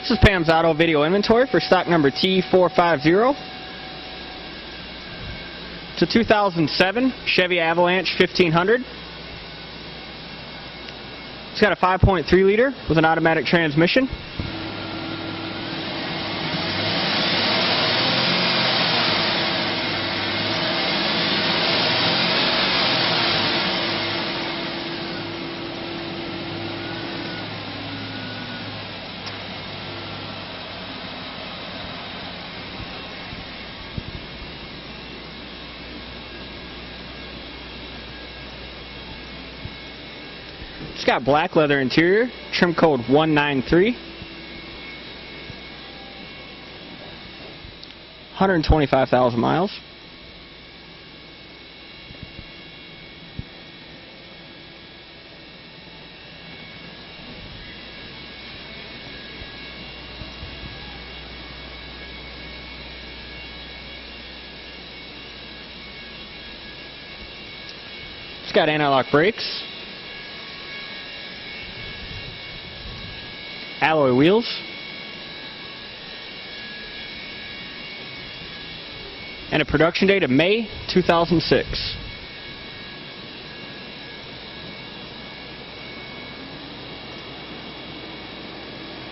This is Pam's Auto Video Inventory for stock number T0450. It's a 2007 Chevy Avalanche 1500. It's got a 5.3 liter with an automatic transmission. It's got black leather interior, trim code 193. 125,000 miles. It's got anti-lock brakes, alloy wheels, and a production date of May 2006.